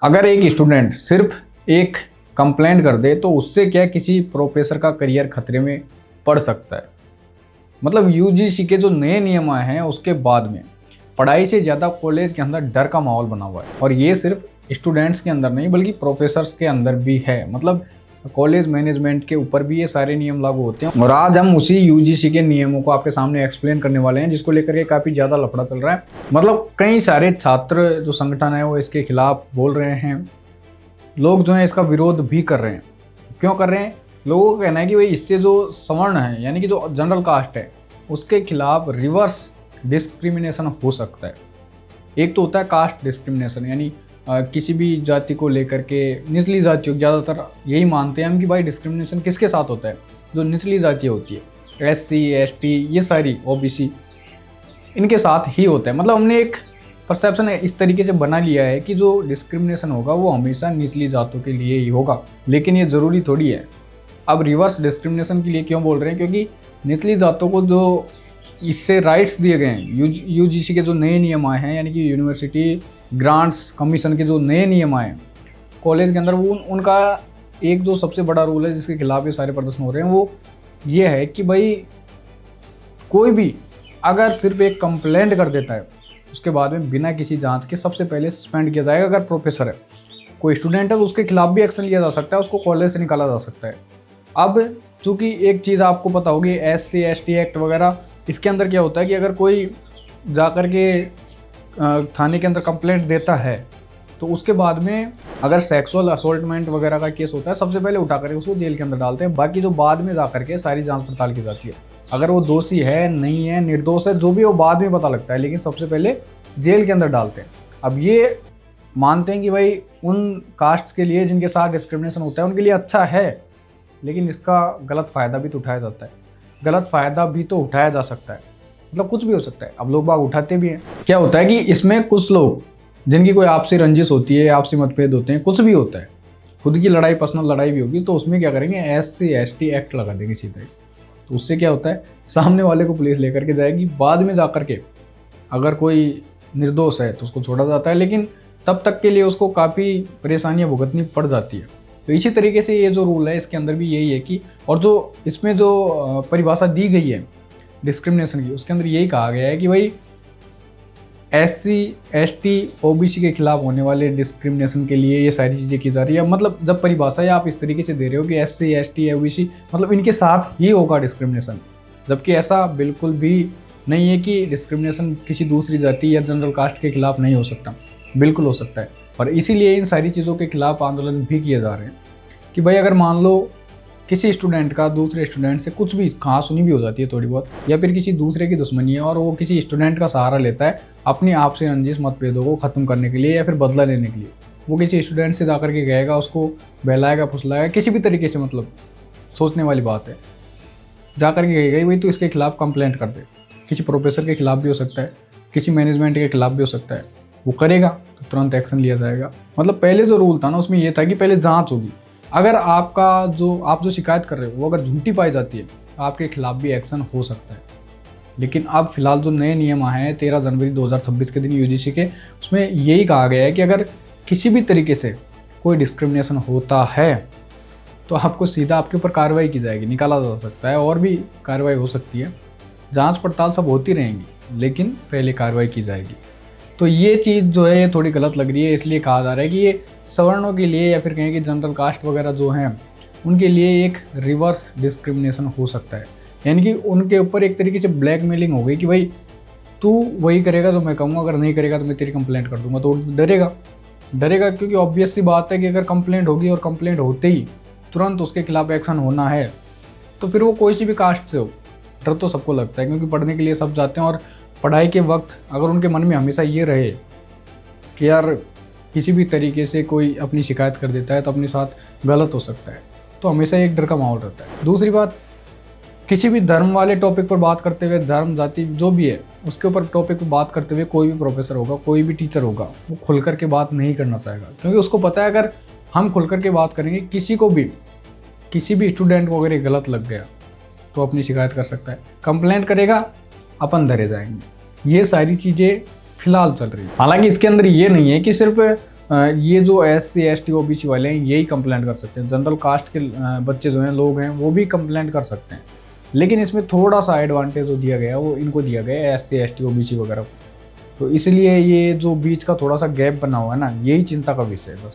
अगर एक स्टूडेंट सिर्फ एक कंप्लेंट कर दे तो उससे क्या किसी प्रोफेसर का करियर खतरे में पड़ सकता है। मतलब यूजीसी के जो नए नियम आए हैं उसके बाद में पढ़ाई से ज़्यादा कॉलेज के अंदर डर का माहौल बना हुआ है, और ये सिर्फ स्टूडेंट्स के अंदर नहीं बल्कि प्रोफेसर्स के अंदर भी है। मतलब कॉलेज मैनेजमेंट के ऊपर भी ये सारे नियम लागू होते हैं, और आज हम उसी यूजीसी के नियमों को आपके सामने एक्सप्लेन करने वाले हैं, जिसको लेकर के काफ़ी ज़्यादा लफड़ा चल रहा है। मतलब कई सारे छात्र जो संगठन है वो इसके खिलाफ बोल रहे हैं, लोग जो हैं इसका विरोध भी कर रहे हैं। क्यों कर रहे हैं? लोगों का कहना है कि भाई इससे जो सवर्ण है यानी कि जो जनरल कास्ट है उसके खिलाफ रिवर्स डिस्क्रिमिनेशन हो सकता है। एक तो होता है कास्ट डिस्क्रिमिनेशन, यानी किसी भी जाति को लेकर के, निचली जातियों ज़्यादातर यही मानते हैं हम कि भाई डिस्क्रिमिनेशन किसके साथ होता है, जो निचली जातियाँ होती है, SC ST ये सारी OBC, इनके साथ ही होता है। मतलब हमने एक परसेप्शन इस तरीके से बना लिया है कि जो डिस्क्रिमिनेशन होगा वो हमेशा निचली जातों के लिए ही होगा, लेकिन ये ज़रूरी थोड़ी है। अब रिवर्स डिस्क्रिमिनेशन के लिए क्यों बोल रहे हैं? क्योंकि निचली जातों को जो इससे राइट्स दिए गए हैं, यूजीसी के जो नए नियम आए हैं, यानी कि यूनिवर्सिटी ग्रांट्स कमीशन के जो नए नियम आए हैं कॉलेज के अंदर, वो उनका एक जो सबसे बड़ा रूल है जिसके खिलाफ ये सारे प्रदर्शन हो रहे हैं वो ये है कि भाई कोई भी अगर सिर्फ एक कंप्लेंट कर देता है उसके बाद में बिना किसी जांच के सबसे पहले सस्पेंड किया जाएगा। अगर प्रोफेसर है, कोई स्टूडेंट है तो उसके खिलाफ भी एक्शन लिया जा सकता है, उसको कॉलेज से निकाला जा सकता है। अब चूँकि एक चीज़ आपको पता होगी SC ST एक्ट वगैरह, इसके अंदर क्या होता है कि अगर कोई जाकर के थाने के अंदर कंप्लेंट देता है तो उसके बाद में अगर सेक्सुअल असोल्टमेंट वगैरह का केस होता है सबसे पहले उठा करके उसको जेल के अंदर डालते हैं। बाकी जो बाद में जा करके सारी जांच पड़ताल की जाती है, अगर वो दोषी है नहीं है निर्दोष है जो भी वो बाद में पता लगता है, लेकिन सबसे पहले जेल के अंदर डालते हैं। अब ये मानते हैं कि भाई उन कास्ट्स के लिए जिनके साथ डिस्क्रिमिनेशन होता है उनके लिए अच्छा है, लेकिन इसका गलत फ़ायदा भी तो उठाया जाता है, गलत फ़ायदा भी तो उठाया जा सकता है। मतलब कुछ भी हो सकता है। अब लोग बाग उठाते भी हैं। क्या होता है कि इसमें कुछ लोग जिनकी कोई आपसी रंजिश होती है, आपसी मतभेद होते हैं, कुछ भी होता है, खुद की लड़ाई पर्सनल लड़ाई भी होगी, तो उसमें क्या करेंगे SC ST एक्ट लगा देंगे सीधे। तो उससे क्या होता है, सामने वाले को पुलिस लेकर के जाएगी, बाद में जा कर के अगर कोई निर्दोष है तो उसको छोड़ा जाता है, लेकिन तब तक के लिए उसको काफ़ी परेशानियाँ भुगतनी पड़ जाती है। तो इसी तरीके से ये जो रूल है इसके अंदर भी यही है कि, और जो इसमें जो परिभाषा दी गई है डिस्क्रिमिनेशन की, उसके अंदर यही कहा गया है कि भाई SC ST OBC के खिलाफ होने वाले डिस्क्रिमिनेशन के लिए ये सारी चीज़ें की जा रही है। मतलब जब परिभाषा है आप इस तरीके से दे रहे हो कि SC ST OBC मतलब इनके साथ ही होगा डिस्क्रिमिनेशन, जबकि ऐसा बिल्कुल भी नहीं है कि डिस्क्रिमिनेशन किसी दूसरी जाति या जनरल कास्ट के खिलाफ नहीं हो सकता, बिल्कुल हो सकता है। और इसीलिए इन सारी चीज़ों के खिलाफ आंदोलन भी किए जा रहे हैं कि भाई अगर मान लो किसी स्टूडेंट का दूसरे स्टूडेंट से कुछ भी कहासुनी भी हो जाती है थोड़ी बहुत, या फिर किसी दूसरे की दुश्मनी है और वो किसी स्टूडेंट का सहारा लेता है अपनी आपसी रंजिश मतभेदों को ख़त्म करने के लिए या फिर बदला लेने के लिए, वो किसी स्टूडेंट से जाकर के गएगा, उसको बहलाएगा फुसलाएगा किसी भी तरीके से, मतलब सोचने वाली बात है, जाकर के कहेगा भाई तो इसके खिलाफ कंप्लेंट कर दे। किसी प्रोफेसर के खिलाफ भी हो सकता है, किसी मैनेजमेंट के खिलाफ भी हो सकता है, वो करेगा तो तुरंत एक्शन लिया जाएगा। मतलब पहले जो रूल था ना उसमें ये था कि पहले जांच होगी, अगर आपका आप जो शिकायत कर रहे हो वो अगर झूठी पाई जाती है आपके खिलाफ भी एक्शन हो सकता है। लेकिन अब फिलहाल जो नए नियम आए हैं 13 जनवरी 2026 के दिन यूजीसी के, उसमें यही कहा गया है कि अगर किसी भी तरीके से कोई डिस्क्रिमिनेशन होता है तो आपको सीधा आपके ऊपर कार्रवाई की जाएगी, निकाला जा सकता है, और भी कार्रवाई हो सकती है, जाँच पड़ताल सब होती रहेंगी, लेकिन पहले कार्रवाई की जाएगी। तो ये चीज़ जो है ये थोड़ी गलत लग रही है, इसलिए कहा जा रहा है कि ये सवर्णों के लिए या फिर कहें कि जनरल कास्ट वगैरह जो हैं उनके लिए एक रिवर्स डिस्क्रिमिनेशन हो सकता है। यानी कि उनके ऊपर एक तरीके से ब्लैकमेलिंग हो गई कि भाई तू वही करेगा तो मैं कहूँगा, अगर नहीं करेगा तो मैं तेरी कंप्लेंट कर दूंगा। तो डरेगा क्योंकि ऑब्वियस सी बात है कि अगर कंप्लेंट होगी और कंप्लेंट होते ही तुरंत उसके खिलाफ एक्शन होना है तो फिर वो कोई सी भी कास्ट से हो, डर तो सबको लगता है, क्योंकि पढ़ने के लिए सब जाते हैं। और पढ़ाई के वक्त अगर उनके मन में हमेशा ये रहे कि यार किसी भी तरीके से कोई अपनी शिकायत कर देता है तो अपने साथ गलत हो सकता है, तो हमेशा एक डर का माहौल रहता है। दूसरी बात, किसी भी धर्म वाले टॉपिक पर बात करते हुए, धर्म जाति जो भी है उसके ऊपर टॉपिक पर बात करते हुए कोई भी प्रोफेसर होगा, कोई भी टीचर होगा, वो खुल कर के बात नहीं करना चाहेगा, क्योंकि उसको पता है अगर हम खुल कर के बात करेंगे किसी भी स्टूडेंट को अगर ये गलत लग गया तो अपनी शिकायत कर सकता है, कंप्लेंट करेगा, अपन धरे जाएंगे। ये सारी चीज़ें फिलहाल चल रही है। हालांकि इसके अंदर ये नहीं है कि सिर्फ ये जो SC ST OBC वाले हैं यही कंप्लेंट कर सकते हैं। जनरल कास्ट के बच्चे जो हैं, लोग हैं, वो भी कंप्लेंट कर सकते हैं। लेकिन इसमें थोड़ा सा एडवांटेज जो दिया गया है वो इनको दिया गया है, SC ST OBC वगैरह को। तो इसलिए ये जो बीच का थोड़ा सा गैप बना हुआ है ना, यही चिंता का विषय है बस।